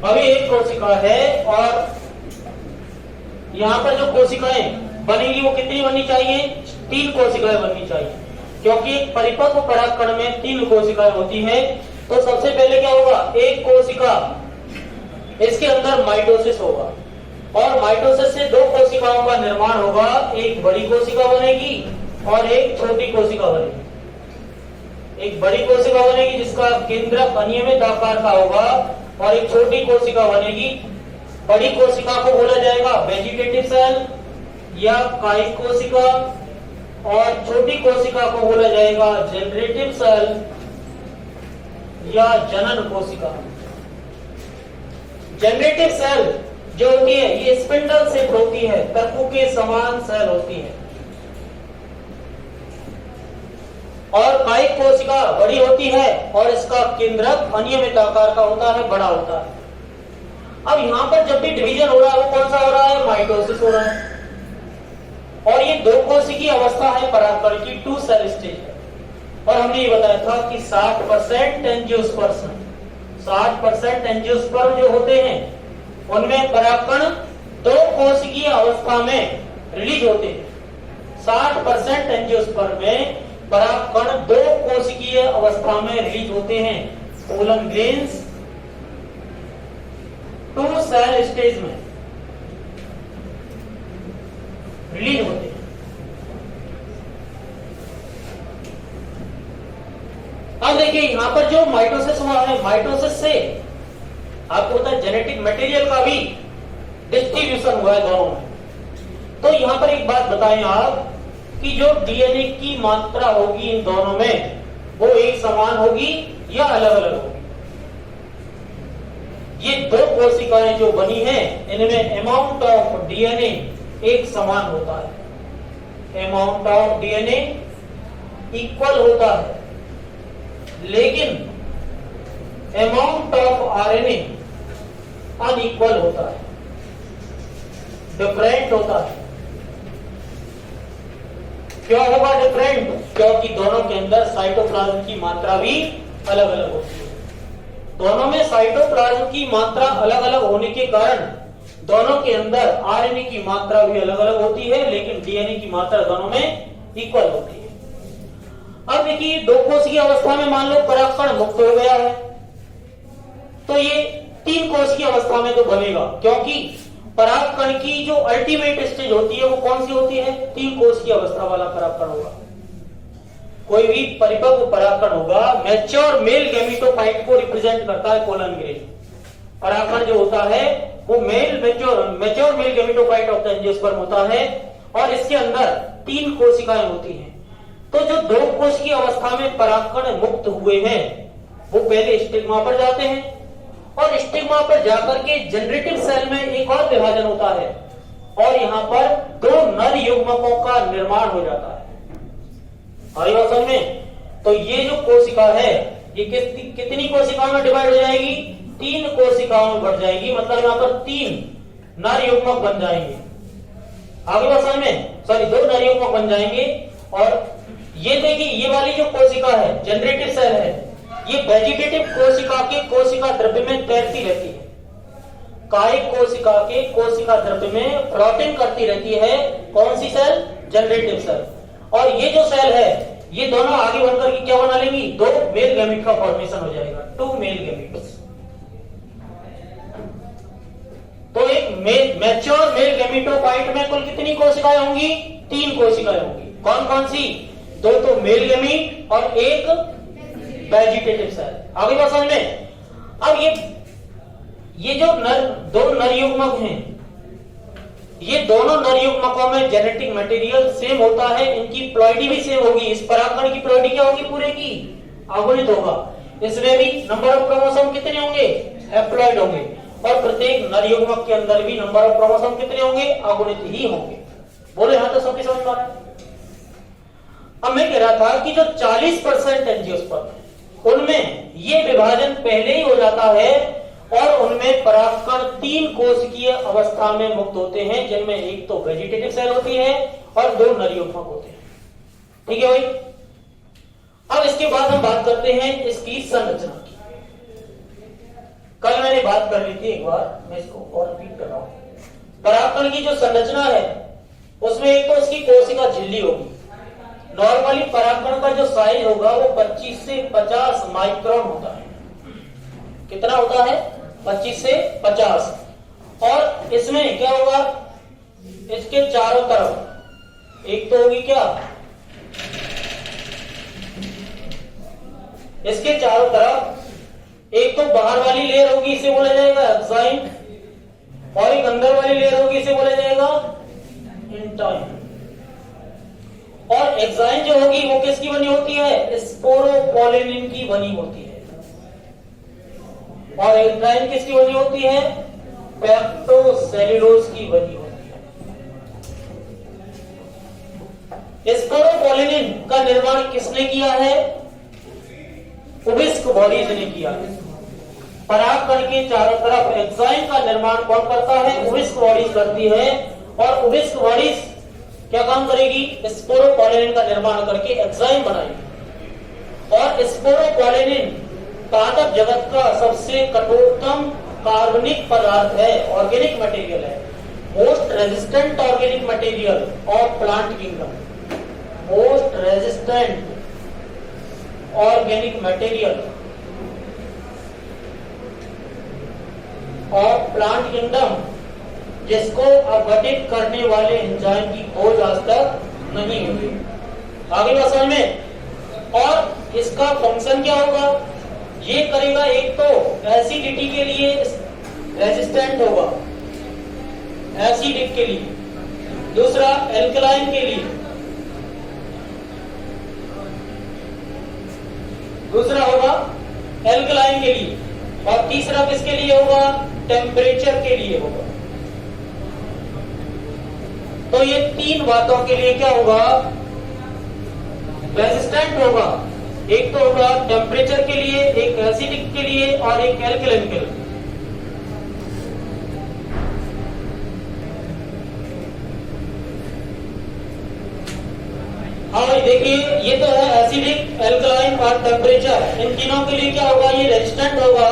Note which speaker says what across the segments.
Speaker 1: अभी एक कोशिका है और यहाँ पर जो कोशिकाएं बनेगी वो कितनी बननी चाहिए? 3 कोशिकाएं बननी चाहिए, क्योंकि एक परिपक्व परागकण में 3 कोशिकाएं होती हैं। तो सबसे पहले क्या होगा? एक कोशिका, इसके अंदर माइटोसिस होगा और माइटोसिस से 2 कोशिकाओं का निर्माण होगा। एक बड़ी कोशिका बनेगी और एक छोटी कोशिका बनेगी। एक बड़ी कोशिका बनेगी जिसका केंद्रक अनियमित आकार का होगा और एक छोटी कोशिका बनेगी। बड़ी कोशिका को बोला जाएगा वेजिटेटिव सेल या कायिक कोशिका और छोटी कोशिका को बोला जाएगा जनरेटिव सेल या जनन कोशिका। जनरेटिव सेल जो होती है ये स्पिंडल शेप होती है, तर्कु के समान सेल होती है। और कायिक कोशिका बड़ी होती है और इसका केंद्रक अनियमित आकार का होता है, बड़ा होता है। अब यहाँ पर जब भी डिवीजन हो रहा है वो कौन सा हो रहा है? माइटोसिस हो रहा है। और ये 2 कोशिकीय अवस्था है परागकण की, 2 सेल स्टेज है। और हमने ये बताया था कि 60% एंजियोस्पर्म, 60% एंजियोस्पर्म जो होते हैं उनमें परागकण 2 कोशिकीय अवस्था में रिलीज होते हैं। 60% एंजियोस्पर्म में परागकण 2 कोशिकीय अवस्था में रिलीज होते हैं। पोलन ग्रेन्स 2 सेल स्टेज में रिलीज होते हैं। अब देखिए यहां पर जो माइटोसिस हुआ है, माइटोसिस से आपको पता है जेनेटिक मटेरियल का भी डिस्ट्रीब्यूशन हुआ है दोनों में। तो यहां पर एक बात बताएं आप कि जो डीएनए की मात्रा होगी इन दोनों में वो एक समान होगी या अलग अलग होगी? ये 2 कोशिकाएं जो बनी हैं इनमें अमाउंट ऑफ डीएनए एक समान होता है, अमाउंट ऑफ डीएनए इक्वल होता है, लेकिन अमाउंट ऑफ आरएनए अनइक्वल होता है, डिफरेंट होता है। क्यों होगा डिफरेंट? क्योंकि दोनों के अंदर साइटोप्लाज्म की मात्रा भी अलग अलग होती है। दोनों में साइटोप्लाज्म की मात्रा अलग अलग होने के कारण दोनों के अंदर आरएनए की मात्रा भी अलग अलग होती है, लेकिन डीएनए की मात्रा दोनों में इक्वल होती है। अब देखिए 2 कोशिकीय अवस्था में मान लो परागकण मुक्त हो गया है तो ये 3 कोशिकीय अवस्था में तो बनेगा, क्योंकि परागकण की जो अल्टीमेट स्टेज होती है वो कौन सी होती है? 3 कोशिकीय अवस्था वाला परागकण होगा। कोई भी परिपक्व परागकण होगा, मैच्योर मेल गैमेटोफाइट को रिप्रेजेंट करता है पोलन ग्रेन। परागकण जो होता है वो mature male gametophyte of the angiosperm होता है और इसके अंदर 3 कोशिकाएं होती हैं। तो जो 2 कोशिकीय अवस्था में परागकण मुक्त हुए हैं वो पहले स्टिग्मा पर जाते हैं और स्टिग्मा पर जाकर के जनरेटिव सेल में एक और विभाजन होता है और यहाँ पर 2 नर युग्मकों का निर्माण हो जाता है। आई बात समझ में? तो ये जो कोशिका है ये कितनी कोशिकाओं में डिवाइड हो जाएगी? 3 कोशिकाओं में बढ़ जाएगी। मतलब यहाँ पर 3 नर युग्मक बन जाएंगे। आगे बात समझ में? सॉरी 2 नर युग्मक बन जाएंगे। और ये देखिए ये वाली जो कोशिका है जनरेटिव सेल है, ये वेजिटेटिव कोशिका के कोशिका द्रव्य में तैरती रहती है, कायिक कोशिका के कोशिका द्रव्य में फ्लोटिंग करती रहती है। कौन सी सेल? Generative cell. और ये जो सेल है ये दोनों आगे बनकर के क्या बना लेंगी? 2 मेल गैमेट का फॉर्मेशन हो जाएगा, 2 मेल गैमेट्स। तो एक मैच्योर मेल गैमेटोफाइट में कुल कितनी कोशिकाएं होंगी? 3 कोशिकाएं होंगी। कौन कौन सी? 2 तो मेल गैमेट और 1 वेजिटेटिव सेल। आगे बात समझ में? अब ये जो 2 नर युग्मक हैं ये दोनों नर युग्मकों में जेनेटिक मटेरियल सेम होता है, इनकी प्लॉइडी भी सेम होगी। इस परागकण की प्लॉइडी क्या होगी? पूरे की अगुणित होगा। इसमें भी नंबर ऑफ क्रोमोसोम कितने होंगे? हैप्लॉइड होंगे। और प्रत्येक नर युग्मक के अंदर भी नंबर ऑफ क्रोमोसोम कितने होंगे? अगुणित ही होंगे। बोले हाँ तो सबकी समझ पा रहे हैं? अब मैं कह रहा था कि जो 40% एंजियोस्पर्म है उनमें ये विभाजन पहले ही हो जाता है और उनमें परागकण 3 कोशिकीय अवस्था में मुक्त होते हैं, जिनमें एक तो वेजिटेटिव सेल होती है और 2 नर युग्मक होते हैं। ठीक है भाई? अब इसके बाद हम बात करते हैं इसकी संरचना की। कल मैंने मैंने बात कर ली थी एक बार, मैं इसको और रिपीट कर रहा हूं। परागकण की जो संरचना है उसमें एक तो उसकी कोशिका झिल्ली होगी। नॉर्मली परागकण का जो साइज होगा वो 25 से 50 माइक्रोन होता है। कितना होता है? 25 से 50। और इसमें क्या होगा, इसके चारों तरफ एक तो होगी क्या, इसके चारों तरफ एक तो बाहर वाली लेयर होगी, इसे बोला जाएगा एक्साइन, और एक अंदर वाली लेयर होगी, इसे बोला जाएगा इंटाइन। और एक्साइन जो होगी वो किसकी बनी होती है? स्पोरोपोलिन की बनी होती है। और इंटाइन किसकी बनी होती है? पेप्टोसेल्यूलोज की बनी होती है। स्पोरोपोलिन का निर्माण किसने किया है? उबिस्क बॉडीज ने किया है। परागकण के चारों तरफ एक्साइन का निर्माण कौन करता है? उबिस्क बॉडीज करती है। और उबिस्क बॉडीज क्या काम करेगी? स्पोरोपोलिन का निर्माण करके एक्साइन बनाएगी। और स्पोरोपोलिन पादप जगत का सबसे कठोरतम कार्बनिक पदार्थ है, ऑर्गेनिक मटेरियल है, most resistant organic material of plant kingdom, most resistant organic material of plant kingdom, जिसको अपघटित करने वाले एंजाइम की खोज आज तक नहीं हुई। आगे बात समझ में। और इसका फंक्शन क्या होगा? ये करेगा, एक तो एसिडिटी के लिए रेजिस्टेंट होगा, एसिडिक के लिए, दूसरा एल्कलाइन के लिए, दूसरा होगा एल्कलाइन के लिए, और तीसरा किसके लिए होगा? टेम्परेचर के लिए होगा। तो ये तीन बातों के लिए क्या होगा? रेजिस्टेंट होगा। एक तो होगा टेम्परेचर के लिए, एक एसिडिक के लिए, और एक एल्कलाइन के लिए। हाँ भाई देखिए, ये तो है एसिडिक, एल्कलाइन और टेम्परेचर। इन तीनों के लिए क्या होगा? ये रेजिस्टेंट होगा।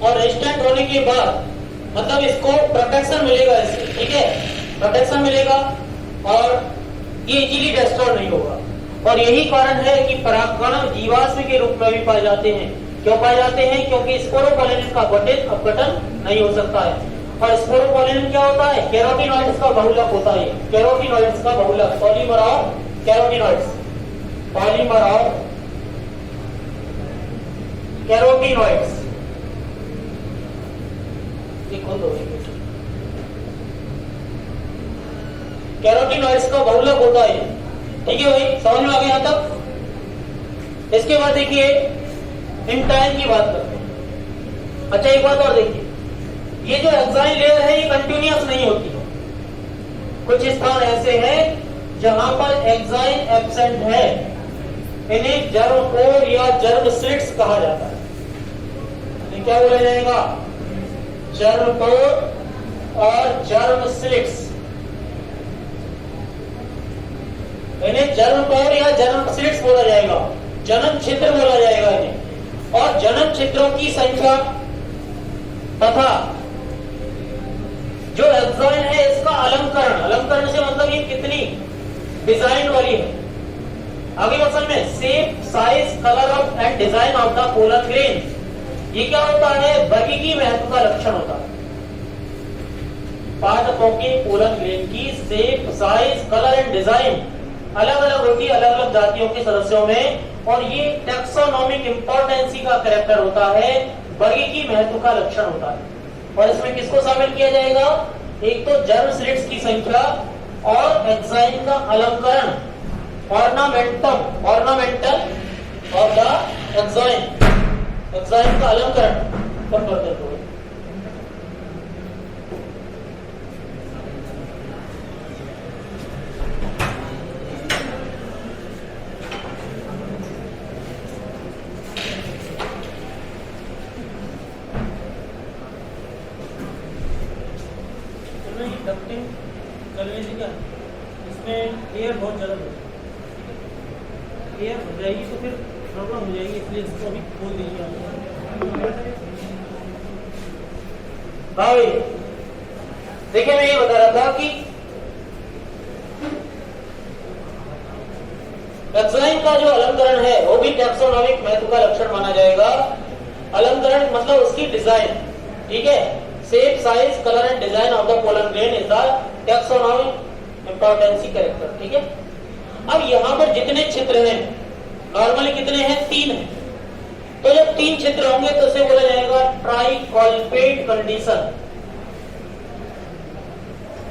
Speaker 1: और रेजिस्टेंट होने के बाद मतलब इसको प्रोटेक्शन मिलेगा इससे, ठीक है, प्रोटेक्शन मिलेगा और ये इजीली डिस्ट्रॉय नहीं होगा। और यही कारण है कि परागकण जीवाश्म के रूप में भी पाए जाते हैं। क्यों पाए जाते हैं? क्योंकि स्पोरोपोलिन का अपघटन नहीं हो सकता है। और स्पोरोपोलिन क्या होता है? कैरोटीनॉइड्स का बहुलक होता है। कैरोटीनॉइड्स का बहुलक, polymer of carotenoids, polymer of carotenoids. Carotenoids का बहुलक होता है। ठीक है भाई, समझ में आ गया यहां तक? इसके बाद देखिए इंटाइन की बात करते हैं। अच्छा एक बात और देखिए, ये जो एक्साइन लेयर है ये कंटिन्यूअस नहीं होती है। कुछ स्थान ऐसे हैं जहां पर एक्साइन एब्सेंट है, इन्हें जर्म कोर या जर्म स्लिट्स कहा जाता है। ये क्या बोला जाएगा? जर्म कोर और जर्म स्लिट्स। इन्हें जर्म कोर या जर्म स्लिट्स बोला जाएगा, जन्म छिद्र बोला जाएगा इन्हें। और जन्म छिद्रों की संख्या तथा जो एक्साइन है इसका अलंकरण, अलंकरण से मतलब ये कितनी डिजाइन वाली है। आगे क्वेश्चन में shape, size, colour of and design of the polar grain, ये क्या होता है? वर्गीकी महत्व का लक्षण होता है। पादपों के पोलन ग्रेन की shape, size, colour and design अलग अलग होती है अलग अलग जातियों के सदस्यों में। और ये टैक्सोनॉमिक इंपॉर्टेंसी का कैरेक्टर होता है, वर्गीकी महत्व का लक्षण होता है। और इसमें किसको शामिल किया जाएगा? एक तो जर्म स्लिट्स की संख्या और एक्साइन का अलंकरण, ornamental of the exine, exine का अलंकरण कौन करते हैं? डक्टिंग करने से क्या इसमें एयर बहुत ज्यादा एयर हो जाएगी तो फिर प्रॉब्लम हो जाएगी, इसलिए इसको अभी खोल दीजिए। हाँ भाई, देखिए मैं ये बता रहा था कि टैक्सोनॉमी का जो अलंकरण है वो भी टैक्सोनॉमिक महत्व का लक्षण माना जाएगा। अलंकरण मतलब उसकी डिजाइन, ठीक है, shape, size, colour and design of the pollen grain is the taxonomic importancy character, ठीक है। अब यहाँ पर जितने छिद्र हैं, नॉर्मली कितने हैं? 3 हैं। तो जब 3 छिद्र होंगे तो उसे बोला जाएगा ट्राइकॉल्पेट कंडीशन,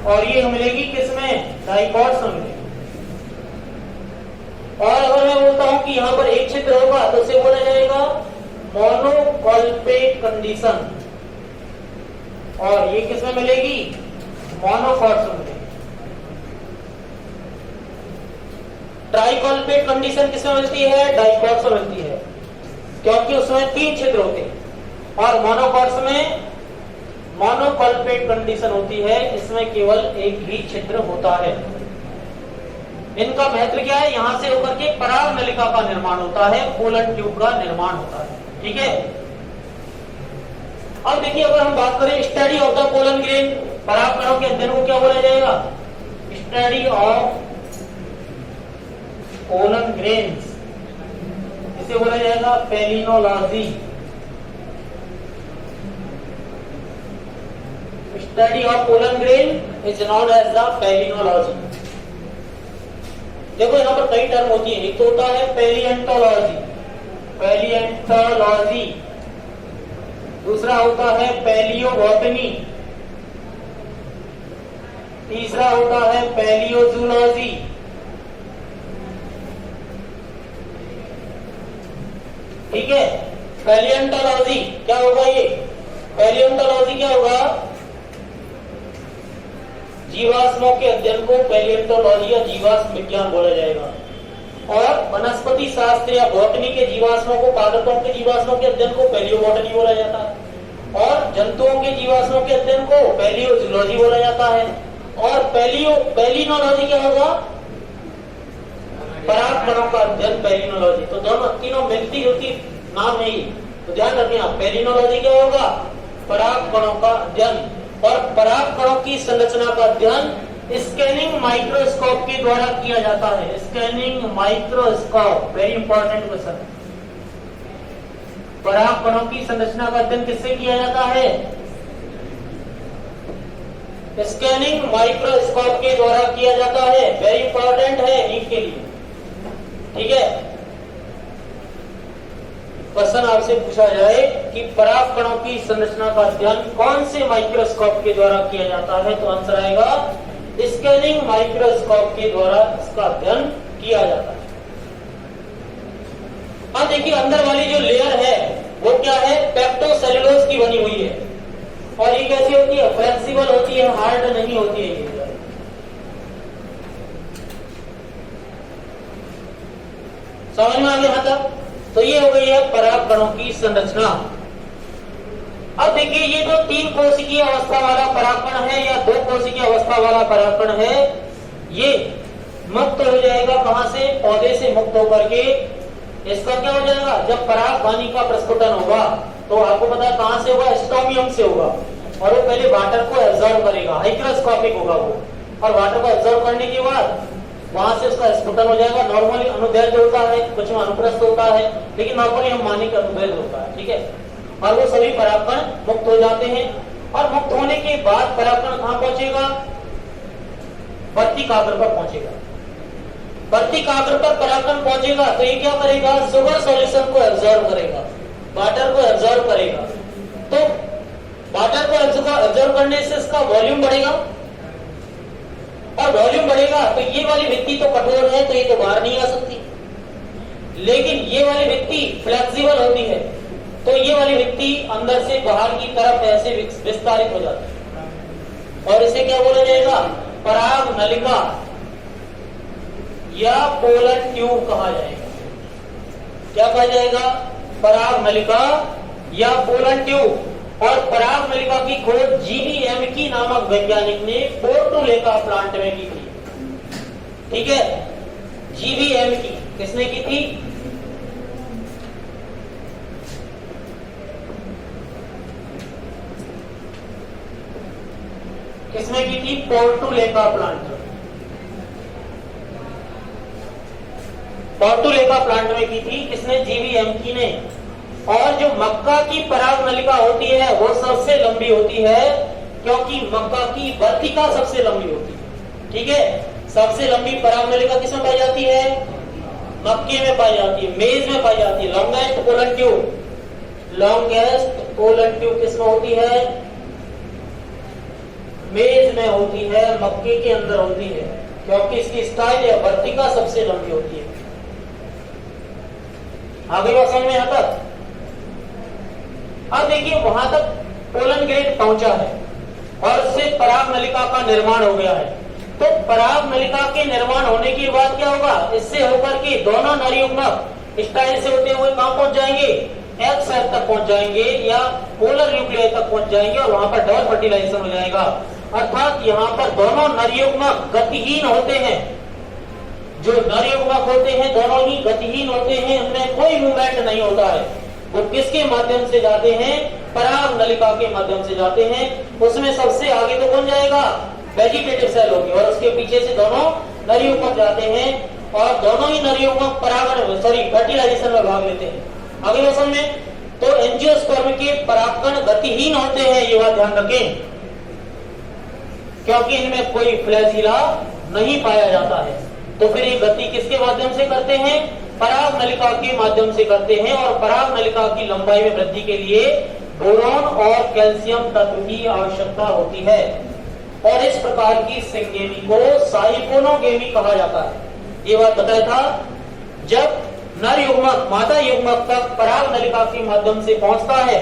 Speaker 1: और ये मिलेगी किसमें? डाइकॉट्स में मिलेगी। और अगर मैं बोलता हूं कि यहां पर एक छिद्र होगा तो उसे बोला जाएगा मोनोकॉल्पेट कंडीशन, और ये किसमें मिलेगी? मोनोकॉट्स में मिलेगी। ट्राइकॉल्पेट कंडीशन किसमें मिलती है? डाइकॉट्स में मिलती है, क्योंकि उसमें 3 छिद्र होते हैं। और मोनोकॉट्स में मोनोकॉल्पेट कंडीशन होती है, इसमें केवल एक ही छिद्र होता है। इनका महत्व क्या है? यहां से होकर के पराग नलिका का निर्माण होता है, पोलन ट्यूब का निर्माण होता है, ठीक है। अब देखिए, अगर हम बात करें study of the pollen grain, पराग कणों के अध्ययन को क्या बोला जाएगा? स्टडी ऑफ पोलन ग्रेन्स, इसे बोला जाएगा palynology. Study of pollen grain is known as the palynology. देखो यहाँ पर कई टर्म होती है। एक तो होता है पेलिएंटोलॉजी, पेलिएंटोलॉजी, दूसरा होता है पेलियोबॉटनी, तीसरा होता है पेलियोजूलॉजी, ठीक है। पेलिएंटोलॉजी क्या होगा? ये पेलिएंटोलॉजी क्या होगा? जीवाश्मों के अध्ययन को पेलिएंटोलॉजी या जीवाश्म विज्ञान बोला जाएगा। और वनस्पति शास्त्र या बॉटनी के जीवाश्मों को, पादपों के जीवाश्मों के अध्ययन को पेलियोबॉटनी बोला जाता है। और जंतुओं के जीवाश्मों के अध्ययन को पेलियोजूलॉजी बोला जाता है। और पेलिनोलॉजी क्या होगा? पराग कणों का अध्ययन, पेलिनोलॉजी। तो दोनों तीनों मिलती जुलती नाम है ये, तो ध्यान रखिए आप। पेलिनोलॉजी क्या होगा? पराग कणों का अध्ययन। और पराग कणों की संरचना का अध्ययन स्कैनिंग माइक्रोस्कोप के द्वारा किया जाता है। Scanning microscope, very important question. पराग कणों की संरचना का अध्ययन किससे किया जाता है? स्कैनिंग माइक्रोस्कोप के द्वारा किया जाता है। वेरी इंपॉर्टेंट है नीट के लिए, ठीक है। क्वेश्चन आपसे पूछा जाए कि पराग कणों की संरचना का अध्ययन कौन से माइक्रोस्कोप के द्वारा किया जाता है, तो आंसर आएगा स्कैनिंग माइक्रोस्कोप के द्वारा इसका अध्ययन किया जाता है। अब देखिए, अंदर वाली जो लेयर है वो क्या है? पेप्टोसेलुलोज की बनी हुई है। और ये कैसी होती है? फ्लेक्सिबल होती है, हार्ड नहीं होती है ये। समझ में आ गया यहाँ तक? तो ये हो गई है पराग कणों की संरचना। अब देखिए, ये जो 3 कोशिकीय अवस्था वाला परागकण है या 2 कोशिकीय अवस्था वाला परागकण है, ये मुक्त हो जाएगा कहां से? पौधे से मुक्त होकर के इसका क्या हो जाएगा? जब परागधानी का प्रस्फुटन होगा तो आपको पता है कहां से होगा? स्टोमियम से होगा। और वो पहले वाटर को एब्जॉर्ब करेगा, हाइग्रोस्कोपिक होगा वो। और वाटर को एब्जॉर्ब करने के बाद वहां से उसका स्फुटन हो जाएगा। नॉर्मली अनुदैर्घ्य होता है, कुछ में अनुप्रस्थ होता है, लेकिन नॉर्मली हम माने कि अनुदैर्घ्य होता है, ठीक है। और वो सभी परागकण मुक्त हो जाते हैं। और मुक्त होने के बाद परागकण कहां पहुंचेगा? वर्तिकाग्र पर पहुंचेगा। वर्तिकाग्र पर परागकण पहुंचेगा तो ये क्या करेगा? शुगर सॉल्यूशन को एब्जॉर्ब करेगा, वाटर को एब्जॉर्ब करेगा। तो वाटर को एब्जॉर्ब करने से इसका वॉल्यूम बढ़ेगा, और वॉल्यूम बढ़ेगा तो ये वाली भित्ति तो कठोर है, तो ये तो बाहर नहीं आ सकती। लेकिन ये वाली भित्ति फ्लेक्सिबल होती है, तो ये वाली भित्ति अंदर से बाहर की तरफ ऐसे विस्तारित हो जाती है। और इसे क्या बोला जाएगा? पराग नलिका या पोलन ट्यूब कहा जाएगा। क्या कहा जाएगा? पराग नलिका या पोलन ट्यूब। और पराग नलिका की खोज जीबीएमकी नामक वैज्ञानिक ने पोर्टो लेका प्लांट में की थी, ठीक है। जीबीएमकी किसने की थी? किसमें की थी? पोर्टुलेका प्लांट। पोर्टुलेका प्लांट में की थी। किसने? जीवी एमकी ने। और जो मक्का की पराग नलिका होती है वो सबसे लंबी होती है, क्योंकि मक्का की वर्तिका सबसे लंबी होती है। ठीक है, सबसे लंबी पराग नलिका किसमें पाई जाती है? मक्के में पाई जाती है, मेज में पाई जाती है। Longest pollen tube, longest pollen tube किसमें होती है? मेज में होती है, मक्के के अंदर होती है, क्योंकि इसकी स्टाइल या वर्तिका सबसे लंबी होती है। आगे बात समझ में आता? अब देखिए वहां तक पोलन ग्रेन पहुंचा है और उससे पराग नलिका का निर्माण हो गया है। तो पराग नलिका के निर्माण होने के बाद क्या होगा? इससे होकर के दोनों नरयुग्मक स्टाइल से होते हुए कहां पहुंच जाएंगे? एक्स सेल तक पहुंच जाएंगे या पोलर न्यूक्लियाई तक पहुंच जाएंगे और वहां पर डबल फर्टिलाइजेशन हो जाएगा। अर्थात यहाँ पर दोनों नरयुग्मक गतिहीन होते हैं। जो नरयुग्मक होते हैं दोनों ही गतिहीन होते हैं, उनमें कोई मूवमेंट नहीं होता है। वो किसके माध्यम से जाते हैं? पराग नलिका के माध्यम से जाते हैं। उसमें सबसे आगे तो कौन जाएगा? वेजिटेटिव सेल होगी और उसके पीछे से दोनों नरयुग्मक जाते हैं और दोनों ही नरयुग्मक परागण फर्टिलाइजेशन में भाग लेते हैं। आगे वो समझें। तो एंजियोस्पर्म के परागकण गतिहीन होते हैं, ये बात ध्यान रखें, क्योंकि इनमें कोई फ्लैजिला नहीं पाया जाता है। तो फिर ये गति किसके माध्यम से करते हैं? पराग नलिका के माध्यम से करते हैं। और पराग नलिका की लंबाई में वृद्धि के लिए बोरॉन और कैल्शियम तत्व की आवश्यकता होती है और इस प्रकार की सिंगेमी को साइकोनोगेमी कहा जाता है। ये बात बताया था। जब नर युग्मक मादा युग्मक तक पराग नलिका के माध्यम से पहुंचता है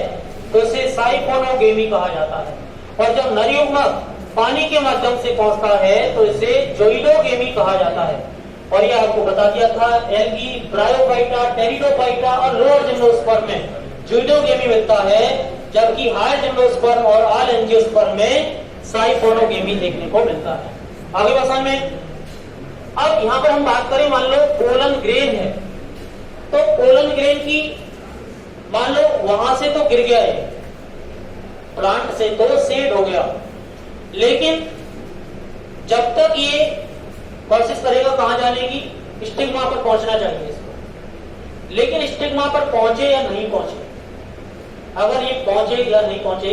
Speaker 1: तो इसे साइकोनोगेमी कहा जाता है और जब नर युग्मक पानी के माध्यम से पहुंचता है तो इसे जोइडोगेमी कहा जाता है। और ये आपको बता दिया था, एल्गी, ब्रायोफाइटा, टेरिडोफाइटा और लोअर जिम्नोस्पर्म में जोइडोगेमी मिलता है, जबकि हायर जिम्नोस्पर्म और ऑल एंजियोस्पर्म में साइकोनोगेमी देखने को मिलता है। आगे बसान में अब यहाँ पर हम बात करें, मान लो पोलन ग्रेन है, तो पोलन ग्रेन की मान लो वहां से तो गिर गया है, प्लांट से तो सेड हो गया, लेकिन जब तक ये प्रोसेस करेगा कहां जाने की? स्टिग्मा पर पहुंचना चाहिए इसको। लेकिन स्टिग्मा पर पहुंचे या नहीं पहुंचे, अगर ये पहुंचे या नहीं पहुंचे,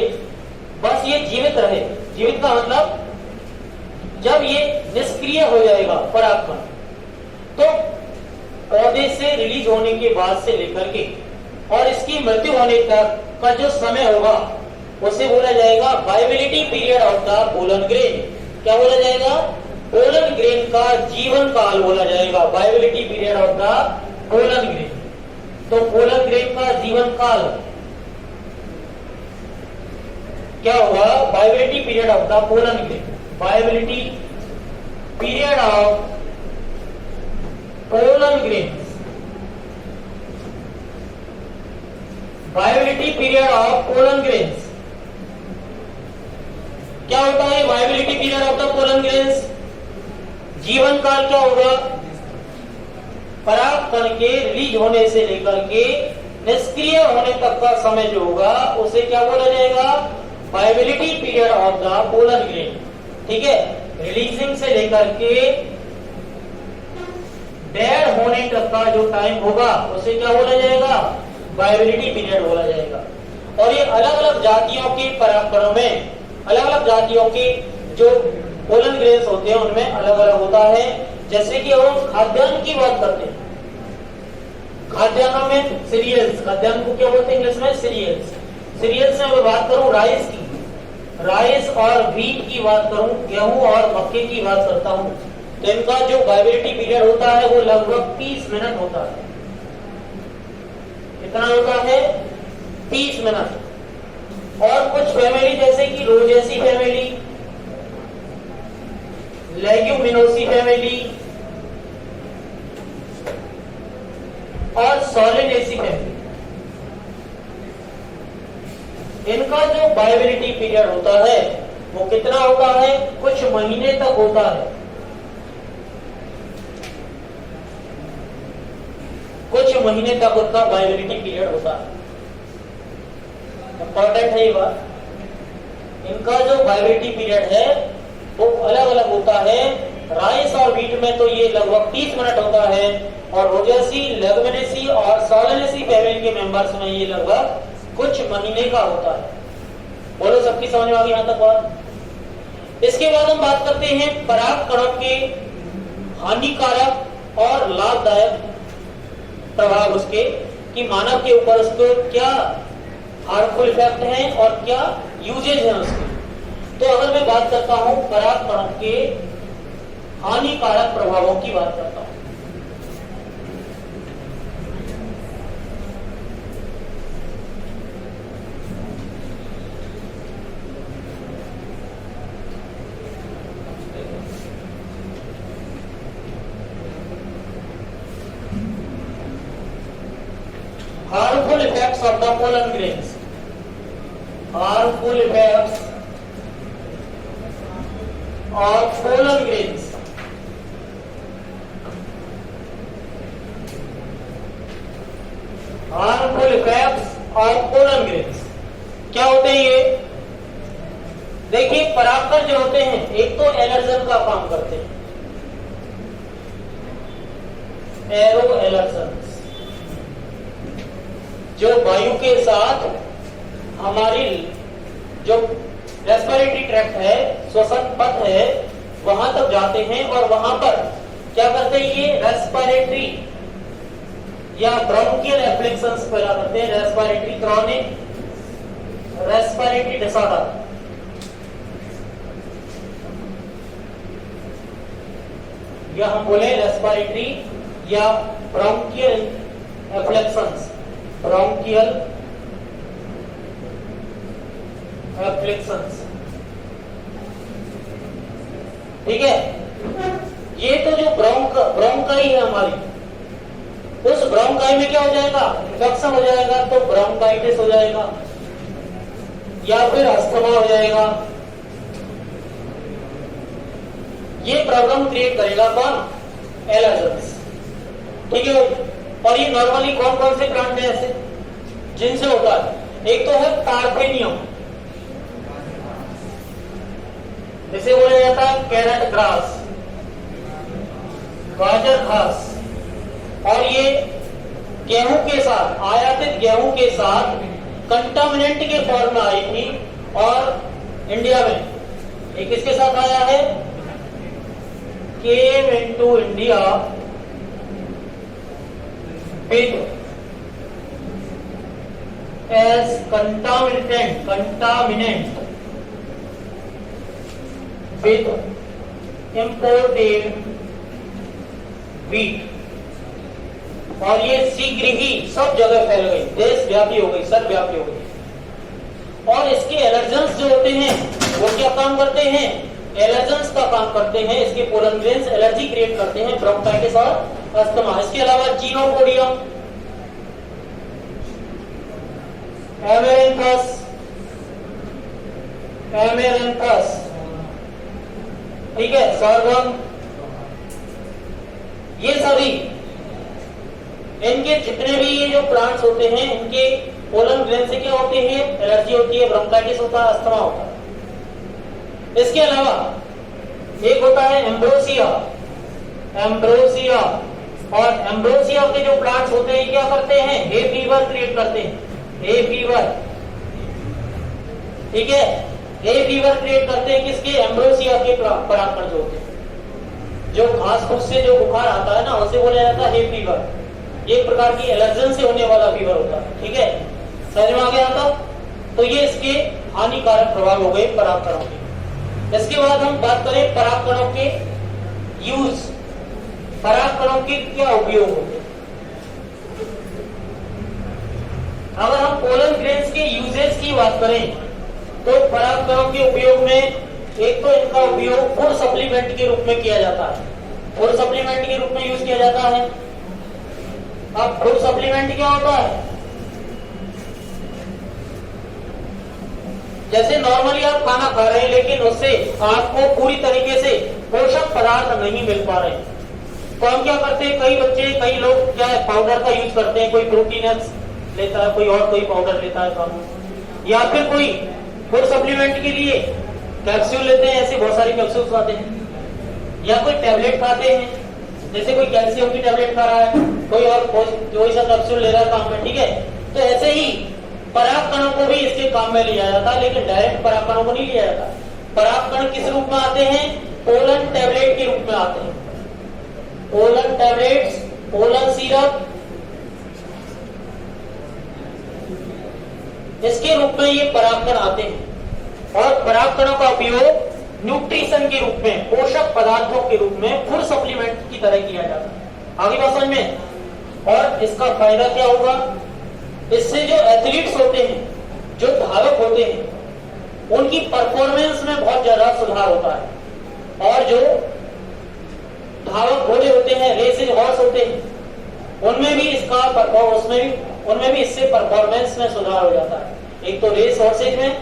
Speaker 1: बस ये जीवित रहे। जीवित का मतलब जब ये निष्क्रिय हो जाएगा परागकण, तो पौधे से रिलीज होने के बाद से लेकर के और इसकी मृत्यु होने तक का जो समय होगा उसे बोला जाएगा viability period of the pollen grain. क्या बोला जाएगा? पोलन ग्रेन का जीवन काल बोला जाएगा, viability period of the pollen grain. तो पोलन ग्रेन का जीवन काल क्या होगा? Viability period of the pollen grain, viability period of pollen grain, viability period of pollen grains. क्या होता है viability period of the pollen grains? जीवन काल क्या होगा? परागकण के रिलीज होने से लेकर के निष्क्रिय होने तक का समय जो होगा उसे क्या बोला जाएगा? Viability period of the pollen grain. ठीक है, रिलीजिंग से लेकर के डेड होने तक का जो टाइम होगा उसे क्या बोला जाएगा? वायबिलिटी पीरियड बोला जाएगा। और ये अलग अलग जातियों के परागकणों में, अलग अलग जातियों के जो पोलन ग्रेन्स होते हैं उनमें अलग अलग होता है। जैसे कि हम खाद्यान्न की बात करते हैं, खाद्यान्नों में सीरियल्स, खाद्यान्न को क्या बोलते हैं इंग्लिश में? सीरियल्स। सीरियल्स में मैं बात करूं राइस की, राइस और व्हीट की बात करूं, गेहूं और मक्के की बात करता हूं, तो इनका जो वायबिलिटी पीरियड होता है वो लगभग 30 मिनट होता है। कितना होता है? 30 मिनट। और कुछ फैमिली जैसे कि रोजेसी फैमिली, लेग्यूमिनोसी फैमिली और सोलिनेसी फैमिली, इनका जो वायबिलिटी पीरियड होता है वो कितना होता है? कुछ महीने तक होता है। कुछ महीने तक उनका वायबिलिटी पीरियड होता है। इंपॉर्टेंट है ये बात। इनका जो वायबिलिटी पीरियड है वो अलग अलग होता है। राइस और व्हीट में तो ये लगभग 30 मिनट होता है, और रोजेसी, लेगुमिनेसी और सोलेनेसी फैमिली के मेंबर्स में ये लगभग कुछ महीने का होता है। बोलो, सबकी समझ में आ गई यहां तक बात? इसके बाद हम बात करते हैं पराग कणों के हानिकारक और लाभदायक प्रभाव उसके, कि मानव के ऊपर उसको क्या हार्मफुल इफेक्ट है और क्या यूजेज है उसके। तो अगर मैं बात करता हूं पराग कणों के हानिकारक प्रभावों की बात करता हूं, harmful effects of the pollen grains, harmful effects of pollen grains, harmful effects of pollen grains क्या होते हैं ये? देखिए, परागकण जो होते हैं एक तो एलर्जन का काम करते हैं, एरो एलर्जन, जो वायु के साथ हमारी जो रेस्पिरेटरी ट्रैक्ट है, श्वसन पथ है, वहां तक जाते हैं और वहां पर क्या करते हैं, ये रेस्पिरेटरी या ब्रोंकियल एफ्लिक्शंस पैदा करते हैं, रेस्पिरेटरी क्रॉनिक रेस्पिरेटरी डिसऑर्डर, या हम बोले रेस्पिरेटरी या ब्रोंकियल एफ्लिक्शंस, ब्रोंकियल एफ्लिक्शंस। ठीक है, ये तो जो ब्रोंकाई है हमारी, उस ब्रोंकाई में क्या हो जाएगा, इन्फेक्शन हो जाएगा, तो ब्रोंकाइटिस हो जाएगा या फिर अस्थमा हो जाएगा। ये प्रॉब्लम क्रिएट करेगा कौन, एलर्जेंस। ठीक है, और ये नॉर्मली कौन कौन से प्लांट है ऐसे जिनसे होता है? एक तो है पार्थेनियम, जिसे बोला जाता है कैरेट ग्रास, गाजर घास, और ये गेहूं के साथ, आयातित गेहूं के साथ कंटामिनेंट के फॉर्म में आई थी, और इंडिया में एक किसके साथ आया है, came into India with as contaminant with imported wheat, और ये शीघ्र ही सब जगह फैल गई, देश व्यापी हो गई, सर्वव्यापी हो गई। और इसके एलर्जेंस जो होते हैं वो क्या काम करते हैं, एलर्जेंस का काम करते हैं। इसके पोलन ग्रेन्स एलर्जी क्रिएट करते हैं, ब्रोंकाइटिस और अस्थमा। इसके अलावा जीनोपोडियम, एमेरेंथस, ठीक है, सॉर्गम, ये सभी, इनके जितने भी ये जो प्लांट्स होते हैं, इनके पोलन ग्रेन से क्या होते हैं, एलर्जी होती है, ब्रोंकाइटिस होता है, अस्थमा होता है। इसके अलावा एक होता है एम्ब्रोसिया, और एम्ब्रोसिया के जो प्लांट्स होते हैं क्या करते हैं, हे फीवर क्रिएट करते हैं, हे फीवर। ठीक है, हे फीवर क्रिएट करते हैं किसके, एम्ब्रोसिया के परागकण जो होते हैं। जो घास फूस से जो बुखार आता है ना, उसे बोला जाता है हे फीवर। एक प्रकार की एलर्जन से होने वाला फीवर होता है। ठीक है, समझ में आ गया था? तो ये इसके हानिकारक प्रभाव हो गए परागकणों के। इसके बाद हम बात करें परागकणों के यूज, परागकणों के क्या उपयोग होते हैं। अगर हम पोलन ग्रेन्स के यूजेस की बात करें तो परागकणों के उपयोग में एक तो इनका उपयोग फूड सप्लीमेंट के रूप में किया जाता है, फूड सप्लीमेंट के रूप में यूज किया जाता है। अब फूड सप्लीमेंट क्या होता है, जैसे नॉर्मली आप खाना खा रहे हैं लेकिन उससे आपको पूरी तरीके से पोषक पदार्थ नहीं मिल पा रहे, तो हम क्या करते हैं, कई बच्चे, कई लोग क्या है, पाउडर का यूज करते हैं। कोई प्रोटीन लेता है, कोई और कोई पाउडर लेता है, या फिर कोई फूड सप्लीमेंट के लिए कैप्सूल लेते हैं, ऐसे बहुत सारी कैप्सूल खाते हैं, या कोई टैबलेट खाते हैं, जैसे कोई कैल्शियम की टैबलेट खा रहा है, कोई और कोई सा कैप्सूल ले रहा है काम में, ठीक है। तो ऐसे ही पराग कणों को भी इसके काम में लिया जाता है, लेकिन डायरेक्ट पराग कणों को नहीं लिया जाता। पराग कण किस रूप में आते हैं? पोलन टैबलेट के रूप में आते हैं। पोलन टैबलेट्स, पोलन सिरप, इसके रूप में ये परागकण आते हैं। और परागकणों का उपयोग न्यूट्रिशन के रूप में, पोषक पदार्थों के रूप में, फूड सप्लीमेंट की तरह किया जाता है। आगे बात समझ में। और इसका फायदा क्या होगा? इससे जो एथलीट्स होते हैं, जो धावक होते हैं, उनकी परफॉर्मेंस में बहुत ज्यादा सुधार होता है। और जो धावक घोड़े होते हैं, रेसिंग हॉर्स होते हैं, उनमें भी इससे परफॉर्मेंस में सुधार हो जाता है। एक तो रेस हॉर्सेज में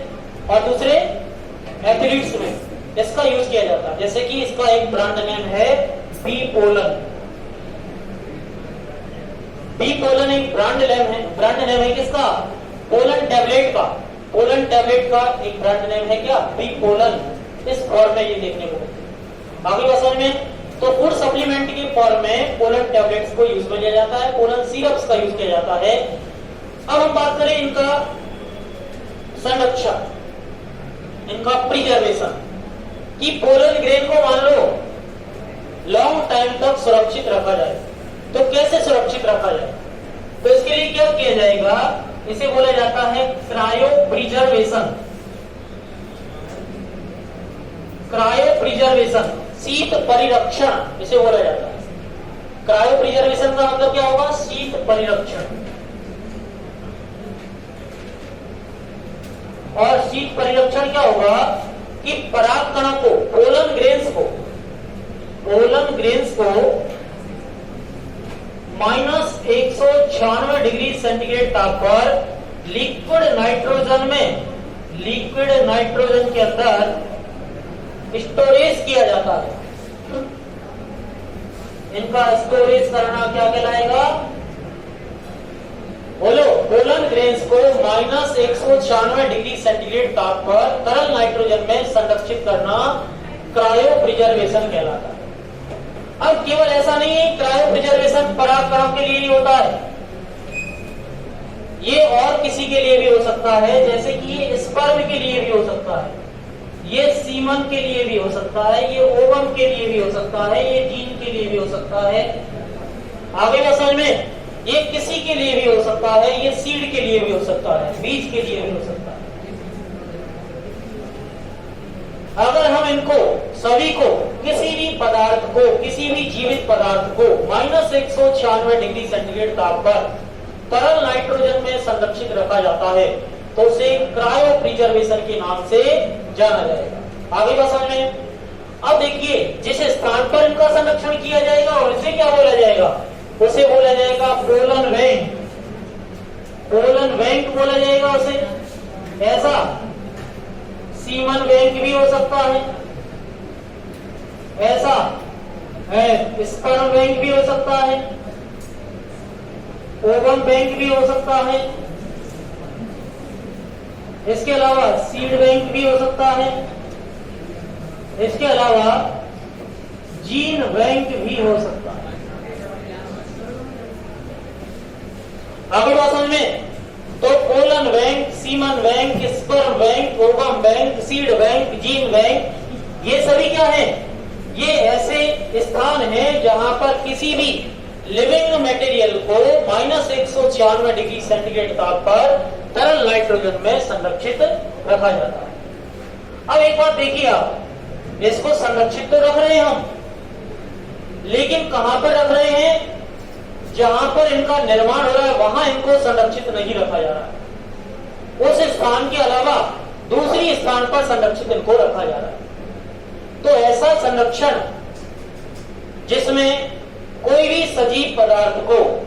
Speaker 1: और दूसरे एथलीट्स में इसका यूज किया जाता है। जैसे कि इसका एक ब्रांड नेम है बी पोलन। बी पोलन एक ब्रांड नेम है किसका? पोलन टैबलेट का। पोलन टैबलेट का एक ब्रांड नेम है क्या? Bee pollen. इस फॉर्म में ये देखने को मिलता है। आगे बात समझ में। तो फूड सप्लीमेंट के फॉर्म में पोलन टैबलेट्स को यूज में लिया जाता है, पोलन सिरप्स का यूज किया जाता है। अब हम बात करें इनका संरक्षण, इनका प्रिजर्वेशन, कि पोलन ग्रेन को मान लो लॉन्ग टाइम तक सुरक्षित रखा जाए। तो कैसे सुरक्षित रखा जाए? तो इसके लिए क्या किया जाएगा? इसे बोला जाता है क्रायो प्रिजर्वेशन। क्रायो प्रिजर्वेशन, शीत परिरक्षण इसे बोला जाता है। क्रायो प्रिजर्वेशन का मतलब क्या होगा? शीत परिरक्षण। और शीत परिरक्षण क्या होगा कि पराग कणों को, पोलन ग्रेन्स को -196 डिग्री सेंटीग्रेड ताप पर लिक्विड नाइट्रोजन के अंदर स्टोरेज किया जाता है। इनका स्टोरेज करना क्या कहलाएगा? बोलो। पोलन ग्रेन्स को -196 डिग्री सेंटीग्रेड ताप पर तरल नाइट्रोजन में संरक्षित करना क्रायो प्रिजर्वेशन कहलाता है। अब केवल ऐसा नहीं है, क्रायो प्रिजर्वेशन पराग कणों के लिए ही होता है, ये और किसी के लिए भी हो सकता है। जैसे कि ये स्पर्म के लिए भी हो सकता है, ये सीमन के लिए भी हो सकता है, ये ओवम के लिए भी हो सकता है, ये जीन के लिए भी हो सकता है। आगे का समझ में। ये किसी के लिए भी हो सकता है, ये सीड के लिए भी हो सकता है, बीज के लिए भी हो सकता है। अगर हम इनको सभी को, किसी भी पदार्थ को, किसी भी जीवित पदार्थ को -196 डिग्री सेंटीग्रेड ताप पर तरल नाइट्रोजन में संरक्षित रखा जाता है, तो उसे क्रायो प्रिजर्वेशन के नाम से जाना जाएगा। आगे का समझ में। अब देखिए, जिस स्थान पर इनका संरक्षण किया जाएगा उसे क्या बोला जाएगा? उसे बोला जाएगा पोलन बैंक। पोलन बैंक बोला जाएगा उसे। ऐसा सीमन बैंक भी हो सकता है, ऐसा स्पर्म बैंक भी हो सकता है, ओवम बैंक भी हो सकता है, इसके अलावा सीड बैंक भी हो सकता है, इसके अलावा जीन बैंक भी हो सकता है। आगे बात समझ में। तो pollen bank, semen bank, sperm bank, ovum bank, seed bank, gene bank, ये सभी क्या है? ये ऐसे स्थान हैं जहां पर किसी भी लिविंग मटेरियल को -196 डिग्री सेंटीग्रेड ताप पर तरल नाइट्रोजन में संरक्षित रखा जाता है। अब एक बात देखिए, आप इसको संरक्षित तो रख रहे हैं हम, लेकिन कहां पर रख रहे हैं? जहां पर इनका निर्माण हो रहा है वहां इनको संरक्षित नहीं रखा जा रहा है। उस स्थान के अलावा दूसरी स्थान पर संरक्षित इनको रखा जा रहा है। तो ऐसा संरक्षण जिसमें कोई भी सजीव पदार्थ को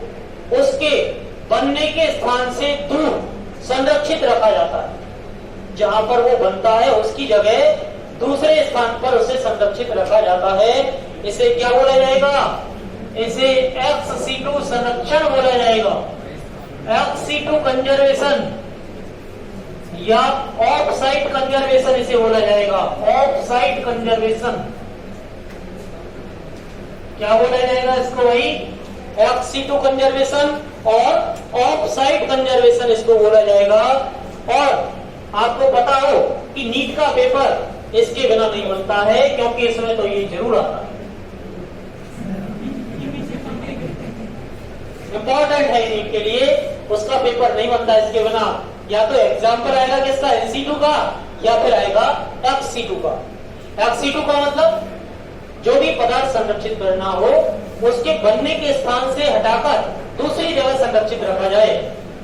Speaker 1: उसके बनने के स्थान से दूर संरक्षित रखा जाता है। जहां पर वो बनता है उसकी जगह दूसरे स्थान पर उसे संरक्षित रखा जाता है। इसे क्या बोला जाएगा? इसे। संरक्षण बोला जाएगा। एक्स-सीटू कंजर्वेशन, या ऑफ साइट कंजर्वेशन इसे बोला जाएगा। ऑफ साइट कंजर्वेशन क्या बोला जाएगा इसको भाई? एक्सिटू कंजर्वेशन और ऑफ साइट कंजर्वेशन इसको बोला जाएगा। और आपको पता हो कि नीट का पेपर इसके बिना नहीं बनता है, क्योंकि इसमें तो ये जरूर आता है, इंपॉर्टेंट है नीट के लिए, उसका पेपर नहीं बनता इसके बिना। या तो एग्जाम्पल आएगा किसका? NC2 का, या फिर आएगा FC2 का। FC2 का मतलब जो भी पदार्थ संरक्षित करना हो उसके बनने के स्थान से हटाकर दूसरी जगह संरक्षित रखा जाए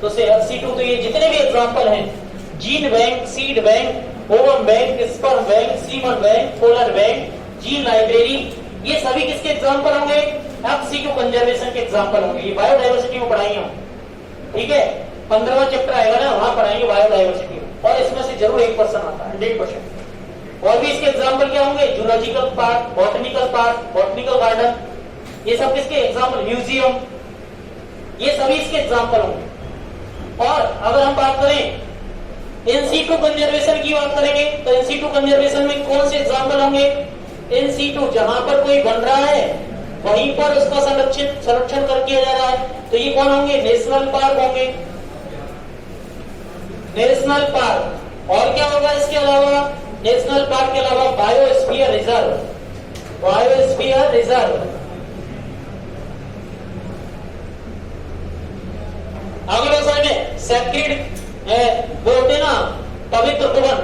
Speaker 1: तो से FC2। तो ये जितने भी एग्जाम्पल हैं, gene bank, seed bank, ovum bank, sperm bank, semen bank, polar bank, gene library, ये सभी किसके एग्जाम्पल होंगे? FC2 कंजर्वेशन के एग्जाम्पल होंगे। ये बायोडाइवर्सिटी में पढ़ाएंगे हम, ठीक है? 15वां चैप्टर आएगा ना, वहां पढ़ाएंगे बायोडाइवर्सिटी, और इसमें से जरूर 1% आता है, 100%। और भी इसके एग्जाम्पल क्या होंगे? Zoological park, botanical park, botanical garden, ये सब किसके एग्जाम्पल? म्यूजियम, ये सभी इसके एग्जाम्पल होंगे। और अगर हम बात करें NC2 कंजर्वेशन की बात करेंगे तो NC2 कंजर्वेशन में कौन से एग्जाम्पल होंगे? NC2 जहां पर कोई बन रहा है वहीं पर उसका संरक्षण कर किया जा रहा है, तो ये कौन होंगे? नेशनल पार्क होंगे, नेशनल पार्क। और क्या होगा इसके अलावा? नेशनल पार्क के अलावा बायोस्फीयर रिजर्व, बायोस्फीयर रिजर्व। अगले साइड में सैक्रेड बोलते ना, पवित्र वन,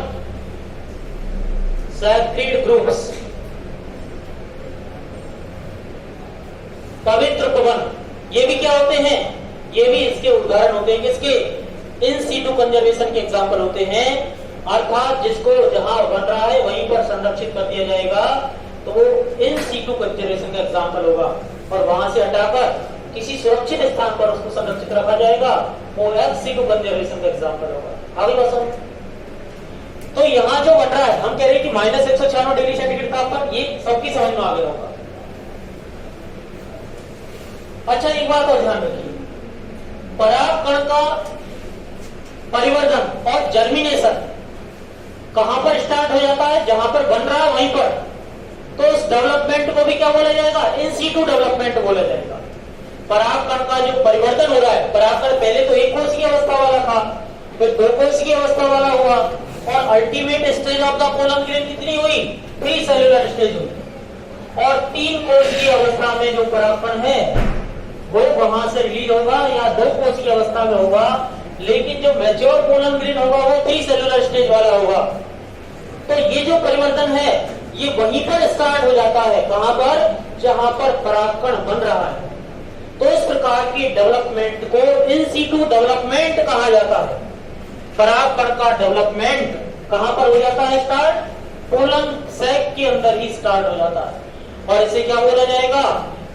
Speaker 1: सैक्रेड ग्रुप्स, पवित्र वन, ये भी क्या होते हैं? ये भी इसके उदाहरण होते हैं। किसके? NC2 कंजर्वेशन के एग्जाम्पल होते हैं। अर्थात जिसको जहां बन रहा है वहीं पर संरक्षित कर दिया जाएगा तो वो NC2 कंजर्वेशन का एग्जाम्पल होगा, और वहां से हटाकर किसी सुरक्षित स्थान पर उसको संरक्षित रखा जाएगा, वो FC2 कंजर्वेशन का एग्जाम्पल होगा। आगे बात समझ। तो यहाँ जो बन रहा है, हम कह रहे हैं कि -196 डिग्री सेंटीग्रेड तापमान, ये सबकी समझ में आ गया होगा। अच्छा, एक बात और ध्यान रखिए, परागकण का परिवर्धन और जर्मिनेशन कहां पर स्टार्ट हो जाता है? जहां पर बन रहा है वहीं पर, तो उस डेवलपमेंट को भी क्या बोला जाएगा? NC2 डेवलपमेंट बोला जाएगा। परागकण का जो परिवर्तन हो रहा है, परागकण पहले तो एक कोशिकीय अवस्था वाला था, फिर 2 कोशिकीय अवस्था वाला हुआ, और ultimate stage of the pollen grain कितनी हुई? 3 सेलुलर स्टेज हुई। और 3 कोशिकीय अवस्था में जो परागकण है वो वहां से रिलीज होगा या 2 कोशिकीय अवस्था में होगा, लेकिन जो मैच्योर पोलन ग्रेन होगा वो 3 सेलुलर स्टेज वाला होगा। तो ये जो परिवर्तन है ये वहीं पर स्टार्ट हो जाता है, कहां पर? जहां पर परागकण बन रहा है। तो इस प्रकार की डेवलपमेंट को NC2 डेवलपमेंट कहा जाता है। परागकण का डेवलपमेंट कहां पर हो जाता है स्टार्ट? पोलन सैक के अंदर ही स्टार्ट हो जाता है, और इसे क्या बोला जाएगा?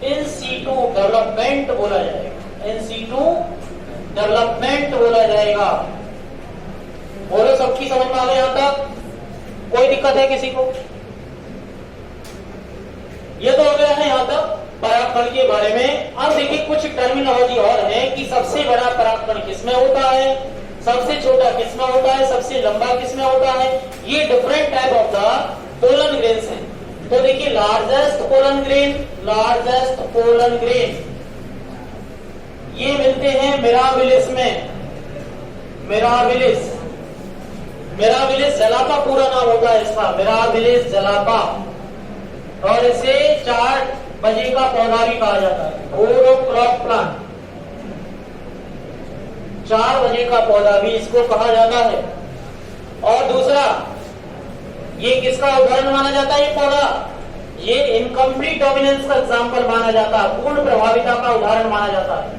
Speaker 1: NC2 डेवलपमेंट बोला जाएगा। NC2 डेवलपमेंट बोला जाएगा। बोलो, सबकी समझ में आ गया यहां तक? कोई दिक्कत है किसी को? ये तो हो गया है यहां तक परागकण के बारे में। अब देखिए कुछ टर्मिनोलॉजी और है कि सबसे बड़ा परागकण किसमें होता है, सबसे छोटा किसमें होता है, सबसे लंबा किसमें होता है। ये different type of the pollen grains हैं। तो देखिए, largest pollen grain, largest pollen grain ये मिलते हैं मिराबिलिस में। मिराबिलिस, मिराबिलिस जलापा पूरा नाम होता है इसका, मिराबिलिस जलापा। और इसे 4 बजे का पौधा भी कहा जाता है, 4 o'clock प्लांट, 4 बजे का पौधा भी इसको कहा जाता है। और दूसरा, ये किसका उदाहरण माना जाता है? ये पौधा, ये इनकम्प्लीट डोमिनेंस का एग्जाम्पल माना जाता है, पूर्ण प्रभाविता का उदाहरण माना जाता है।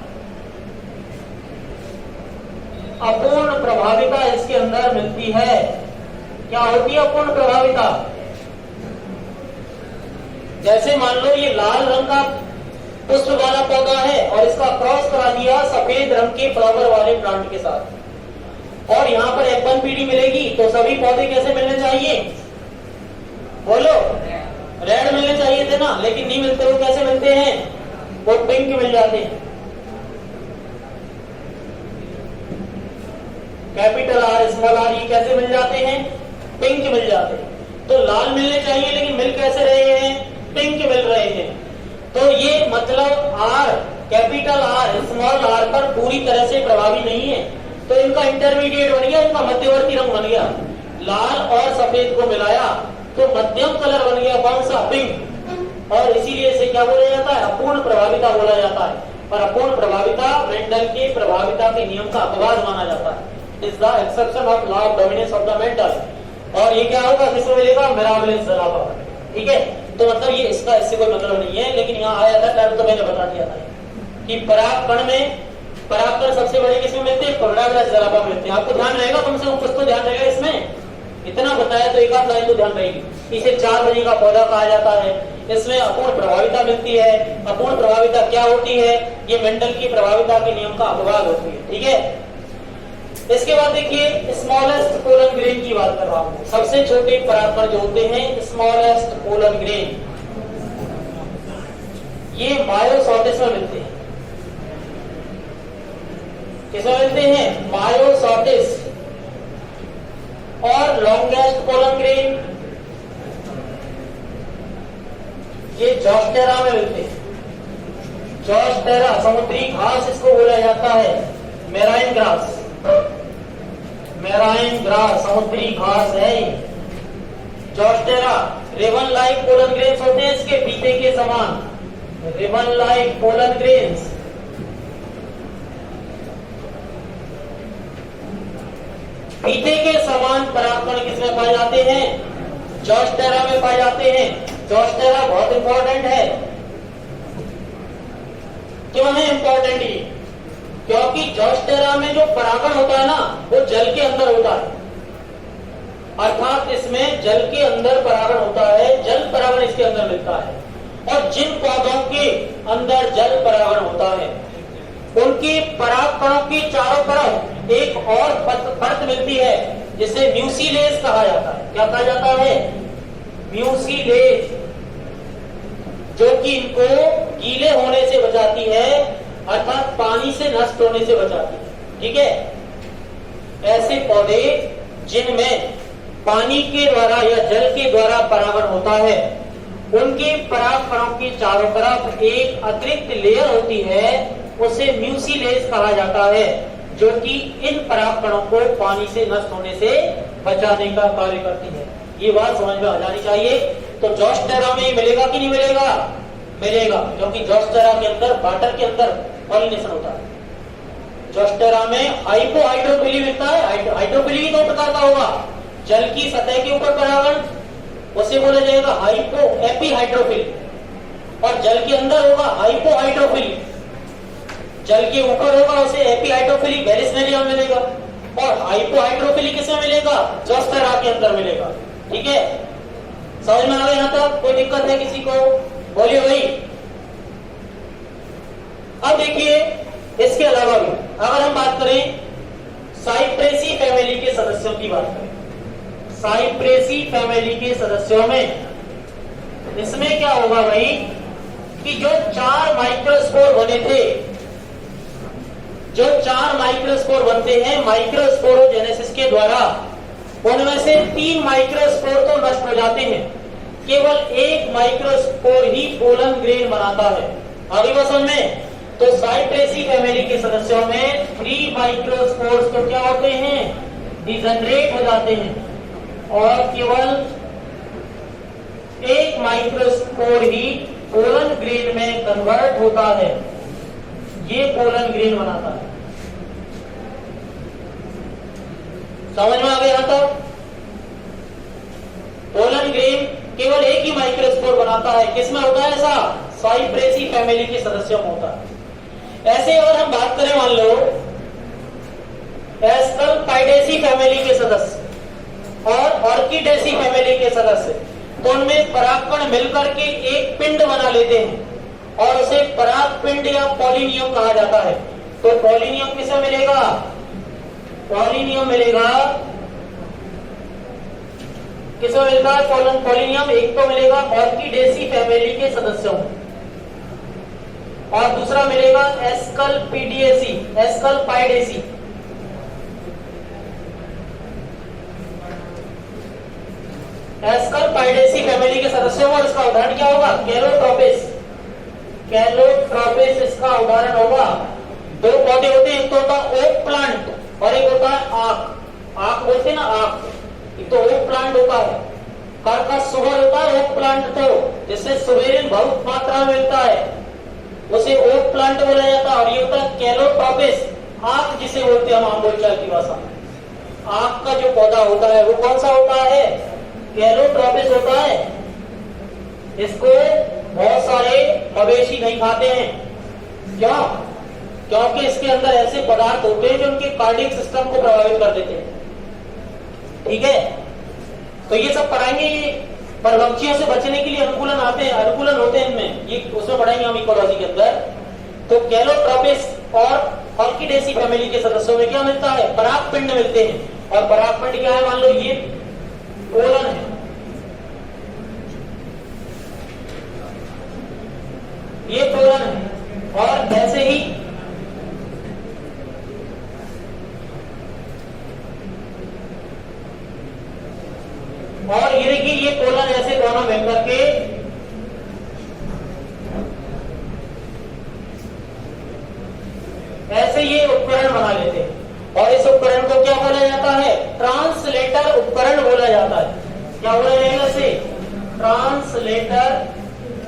Speaker 1: अपूर्ण प्रभाविता इसके अंदर मिलती है। क्या होती है अपूर्ण प्रभाविता? जैसे मान लो ये लाल रंग का पुष्प वाला पौधा है और इसका क्रॉस करा दिया सफेद रंग के फ्लावर वाले प्लांट के साथ, और यहाँ पर F1PD मिलेगी, तो सभी पौधे कैसे मिलने चाहिए? बोलो, रेड मिलने चाहिए थे ना, लेकिन नहीं मिलते। वो कैसे मिलते हैं? वो पिंक मिल जाते हैं। कैपिटल आर स्मॉल आर ये कैसे मिल जाते हैं? पिंक मिल जाते हैं। तो लाल मिलने चाहिए लेकिन मिल कैसे रहे हैं? पिंक मिल रहे हैं। तो ये मतलब R capital R small R पर पूरी तरह से प्रभावी नहीं है, तो इनका इंटरमीडिएट बन गया, इनका मध्यवर्ती रंग बन गया। लाल और सफेद को मिलाया तो मध्यम कलर बन गया, कौन सा? पिंक। और इसीलिए इसे क्या बोला जाता है? अपूर्ण प्रभाविता बोला जाता है। और अपूर्ण प्रभाविता मेंडल के प्रभाविता के नियम का अपवाद माना जाता है। Is the exception of law of dominance of the Mendel. और ये क्या होगा? किसको मिलेगा? मिराबलिस जलावा। ठीक है, तो मतलब ये इसका इससे कोई मतलब नहीं है, लेकिन यहाँ आया था टर्म तो मैंने बता दिया था कि परागकण में परागकण सबसे बड़े किसमें मिलते हैं? मिराबलिस जलावा मिलते हैं। आपको ध्यान रहेगा, कम से कम कुछ तो ध्यान रहेगा इसमें। इतना बताया तो एक आध लाइन तो ध्यान रहेगी। इसे 4 बजे का पौधा कहा जाता है। इसमें अपूर्ण प्रभाविता मिलती है। अपूर्ण प्रभाविता क्या होती है? ये मेंडल की प्रभाविता के नियम का अपवाद होती है। ठीक है, इसके बाद देखिए स्मॉलेस्ट पोलन ग्रेन की बात कर रहा हूं। सबसे छोटे परागकण जो होते हैं स्मॉलेस्ट पोलन ग्रेन, ये मायोसॉटिस में मिलते हैं। किसमें मिलते हैं? मायोसॉटिस। और लॉन्गेस्ट पोलन ग्रेन ये जॉस्टेरा में मिलते हैं। जॉस्टेरा समुद्री घास इसको बोला जाता है, मेराइन ग्रास। मेराइन ग्रास समुद्री घास है। जॉस्टेरा रिबन लाइक पोलन ग्रेन्स होते हैं इसके, पीते के समान रिबन लाइक पोलन ग्रेन्स। पीते के समान परागकण किसमें पाए जाते हैं? जॉस्टेरा में पाए जाते हैं। जॉस्टेरा बहुत इंपॉर्टेंट है। क्यों है इंपॉर्टेंट ये? क्योंकि जॉस्टेरा में जो परागण होता है ना, वो जल के अंदर होता है। अर्थात इसमें जल के अंदर परागण होता है, जल परागण इसके अंदर मिलता है। और जिन पौधों के अंदर जल परागण होता है उनके परागकणों की चारों तरफ एक और परत मिलती है जिसे म्यूसिलेज कहा जाता है। क्या कहा जाता है? म्यूसिलेज, जो कि इनको गीले होने से बचाती है, अर्थात पानी से नष्ट होने से बचाती है। ठीक है, ऐसे पौधे जिनमें पानी के द्वारा या जल के द्वारा परागण होता है, उनके परागकणों की चारों तरफ एक अतिरिक्त लेयर होती है, उसे म्यूसिलेज कहा जाता है, जो कि इन परागकणों को पानी से नष्ट होने से बचाने का कार्य करती है। ये बात समझ में आ जानी चाहिए। तो जॉस्टेरा में मिलेगा कि नहीं मिलेगा? मिलेगा, क्योंकि जॉस्टेरा के अंदर वाटर के अंदर पॉलिनेशन होता है। जॉस्टेरा में हाइपोहाइड्रोफिली मिलता है। हाइड्रोफिली भी 2 प्रकार का होगा। जल की सतह के ऊपर परागण, उसे बोला जाएगा हाइपो एपीहाइड्रोफिल। और जल के अंदर होगा हाइपोहाइड्रोफिल। जल के ऊपर होगा उसे एपीहाइड्रोफिली वेलिस्नेरिया में मिलेगा। और हाइपोहाइड्रोफिली किसमें मिलेगा? जॉस्टेरा के अंदर मिलेगा। ठीक है, समझ में आ गया? यहाँ तक कोई दिक्कत है किसी को? बोलिए भाई। अब देखिए इसके अलावा भी अगर हम बात करें साइप्रेसी फैमिली के सदस्यों की बात करें, साइप्रेसी फैमिली के सदस्यों में इसमें क्या होगा भाई कि जो 4 माइक्रोस्पोर बने थे, जो 4 माइक्रोस्पोर बनते हैं माइक्रोस्पोरोजेनेसिस के द्वारा, उनमें से 3 माइक्रोस्पोर तो नष्ट हो जाते हैं। केवल 1 माइक्रोस्पोर ही पोलन ग्रेन बनाता है। आगे बात समझ में? तो साइप्रेसी फैमिली के सदस्यों में 3 माइक्रोस्पोर्स तो क्या होते हैं? डिजनरेट हो जाते हैं। और केवल 1 माइक्रोस्पोर ही पोलन ग्रेन में कन्वर्ट होता है। ये पोलन ग्रेन बनाता है। समझ में आ गया? तब पोलन ग्रेन केवल 1 ही माइक्रोस्पोर बनाता है। किसमें होता है ऐसा? साइप्रेसी फैमिली के सदस्यों में होता है। ऐसे अगर हम बात करें मान लो एस्कलपाइडेसी फैमिली के सदस्य और ऑर्किडेसी फैमिली के सदस्य, तो उनमें परागकण मिलकर के एक पिंड बना लेते हैं और उसे परागपिंड या पॉलिनियम कहा जाता है। तो पॉलिनियम किसे मिलेगा? पॉलिनियम मिलेगा, किसे मिलेगा? पॉलिनियम एक तो मिलेगा ऑर्किडेसी फैमिली के सदस्यों और दूसरा मिलेगा एस्कलपीडिएसी, एस्कलपाइडेसी। एस्करपाइडेसी फैमिली के सदस्यों और इसका उदाहरण क्या होगा? कैलोट्रोपिस। कैलोट्रोपिस इसका उदाहरण होगा। दो पौधे होते हैं, एक तो होता है ओक प्लांट और एक होता है आक। आक बोलते हैं ना, आक। एक तो ओक प्लांट होता है, का सुगर होता है ओक प्लांट, तो जिससे सुबेरिन बहुत मात्रा में मिलता है उसे ओक प्लांट बोला जाता है। और ये होता है कैलोट्रोपिस, आक जिसे बोलते हैं हम आम बोलचाल की भाषा में। आक का जो पौधा होता है वो कौन सा होता है? कैलोट्रोपिस होता है। इसको बहुत सारे मवेशी नहीं खाते हैं। क्यों? क्योंकि इसके अंदर ऐसे पदार्थ होते हैं जो उनके कार्डियक सिस्टम को प्रभावित कर देते हैं। ठीक है, तो ये सब पढ़ाएंगे। ये परभक्षियों से बचने के लिए अनुकूलन आते हैं, अनुकूलन होते हैं इनमें, ये उसमें पढ़ाएंगे हम इकोलॉजी के अंदर। तो कैलोट्रोपिस और ऑर्किडेसी फैमिली के सदस्यों में क्या मिलता है? परागपिंड मिलते हैं। और परागपिंड क्या है? मान लो ये पोलन है, ये पोलन है। और ऐसे ही और ये देखिए, ये पोलन ऐसे दोनों मिलकर के ऐसे ये उपकरण बना लेते हैं। और इस उपकरण को क्या बोला जाता है? ट्रांसलेटर उपकरण बोला जाता है। क्या बोला जाएगा इसे? ट्रांसलेटर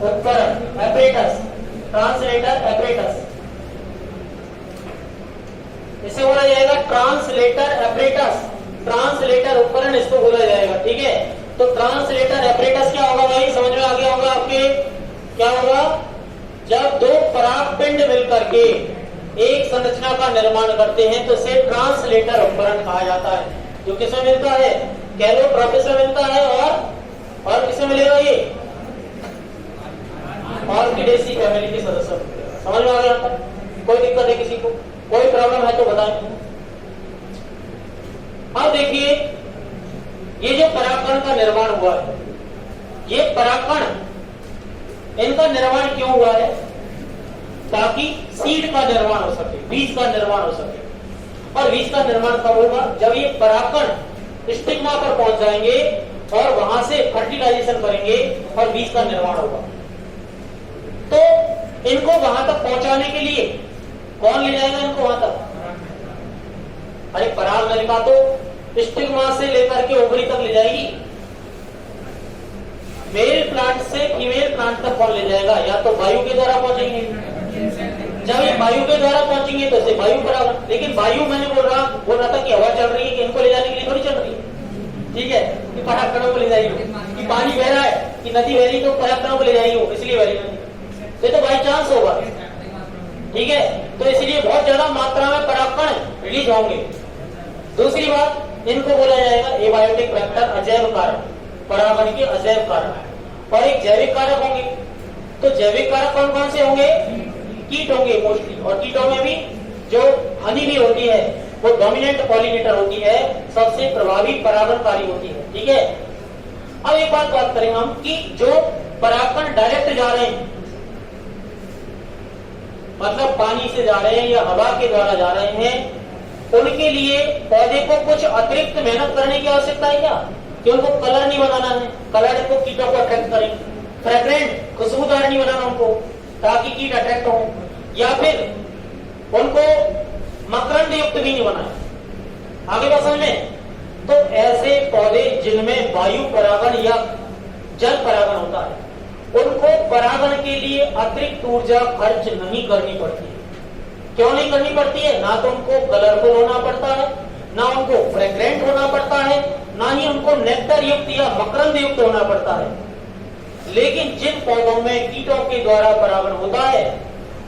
Speaker 1: उपकरण, एपरेटस, ट्रांसलेटर एपरेटस, इसे बोला जाएगा ट्रांसलेटर एपरेटस। ट्रांसलेटर उपकरण इसको बोला जाएगा। ठीक है, तो ट्रांसलेटर एपरेटस क्या होगा भाई? समझ में आ गया होगा आपके? क्या होगा? जब दो परागपिंड मिलकर के एक संरचना का निर्माण करते हैं तो इसे ट्रांसलेटर उपकरण कहा जाता है। जो किसमें मिलता है? कैलोट्रोपिस में मिलता है। और किसमें मिलेगा? ये ऑर्किडेसी फैमिली के सदस्य। समझ में आ गया? कोई दिक्कत है किसी को? कोई प्रॉब्लम है तो बताएं। अब देखिए, ये जो परागकण का निर्माण हुआ है, ये परागकण, इनका निर्माण क्यों हुआ है? ताकि सीड का निर्माण हो सके, बीज का निर्माण हो सके। और बीज का निर्माण कब होगा? जब ये परागकण स्टिग्मा पर पहुंच जाएंगे और वहां से फर्टिलाइजेशन करेंगे और बीज का निर्माण होगा। तो इनको वहां तक पहुंचाने के लिए कौन ले जाएगा इनको वहां तक? अरे पराग नलिका तो स्टिग्मा से लेकर के ओवरी तक ले जाएगी। मेल प्लांट से फीमेल प्लांट तक कौन ले जाएगा? या तो वायु के द्वारा पहुंचेंगे। जब ये वायु के द्वारा पहुंचेंगे तो इसे वायु परागण। लेकिन वायु मैंने बोल रहा था कि हवा चल रही है, कि इनको ले जाने के लिए थोड़ी चल रही है। ठीक है, कि परागकणों को ले जाएगी, कि पानी बह रहा है, कि नदी बह रही तो परागकणों को ले जाएगी वो, इसलिए बह रही है। तो बाई चांस होगा। ठीक है, तो इसलिए बहुत ज्यादा मात्रा में परागकण रिलीज होंगे। दूसरी बात, इनको बोला जाएगा एबायोटिक फैक्टर, अजैव कारक, परागण के अजैव कारक। और एक जैविक कारक होंगे। तो जैविक कारक कौन कौन से होंगे? कीट होंगे मोस्टली। और कीटों में भी जो हनी भी होती है वो डोमिनेंट पॉलिनेटर होती है, सबसे प्रभावी परागणकारी होती है। ठीक है, अब एक बात करेंगे हम कि जो परागकण डायरेक्ट जा रहे हैं, मतलब पानी से जा रहे हैं या हवा के द्वारा जा रहे हैं, उनके लिए पौधे को कुछ अतिरिक्त मेहनत करने की आवश्यकता है क्या? कि उनको कलर नहीं बनाना है, कलर को कीटों को अट्रैक्ट करें, फ्रेग्रेंट खुशबूदार नहीं बनाना उनको ताकि कीट अट्रैक्ट हो, या फिर उनको मकरंद युक्त भी नहीं बनाना। आगे बात समझ में? तो ऐसे पौधे जिनमें वायु परागण या जल परागण होता है, उनको परागण के लिए अतिरिक्त ऊर्जा खर्च नहीं करनी पड़ती है। क्यों नहीं करनी पड़ती है? ना तो उनको कलरफुल होना पड़ता है, ना उनको फ्रेग्रेंट होना पड़ता है, ना ही उनको नेक्टर युक्त या मकरंद युक्त होना पड़ता है। लेकिन जिन पौधों में कीटों के द्वारा परागण होता है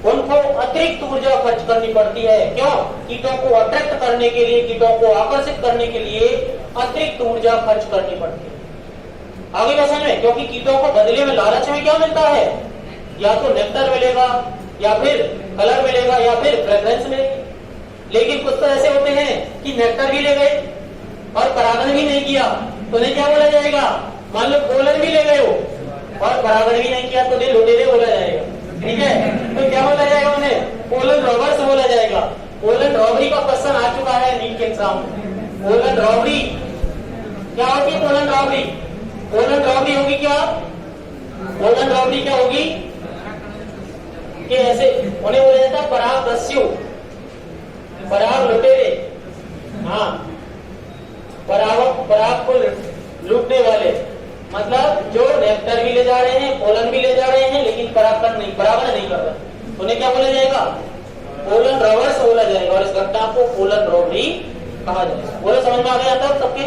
Speaker 1: उनको अतिरिक्त ऊर्जा खर्च करनी पड़ती है। क्यों? कीटों को अट्रैक्ट करने के लिए, कीटों को आकर्षित करने के लिए अतिरिक्त ऊर्जा खर्च करनी पड़ती है। आगे क्या समझ में? क्योंकि कीटों को बदले में लालच में क्या मिलता है? या तो नेक्टर मिलेगा, या फिर कलर मिलेगा, या फिर फ्रेग्रेंस मिलेगी। लेकिन कुछ तो ऐसे होते हैं कि नेक्टर भी ले गए और परागण भी नहीं किया, तो उन्हें क्या बोला जाएगा? मान लो पोलन भी ले गए हो और परागण भी नहीं किया तो उन्हें लुटेरे बोला जाएगा। ठीक है, तो क्या बोला जाएगा? उन्हें पोलन रॉबर्स बोला जाएगा। पोलन रॉबरी का क्वेश्चन आ चुका है नीट के एग्जाम में। पोलन रॉबरी क्या होती है? पोलन रॉबरी पोलन रॉबरी क्या होगी कि ऐसे उन्हें बोला जाता है पराग दस्यु, पराग लुटेरे। हाँ, पराग को लूटने वाले, मतलब जो नेक्टर भी ले जा रहे हैं, पोलन भी ले जा रहे हैं, लेकिन परागण नहीं कर रहे, उन्हें क्या बोला जाएगा? पोलन रवर्स बोला जाएगा, और इस घटना को पोलन रॉबरी कहा जाएगा। बोलो, समझ में आ गया था सबके?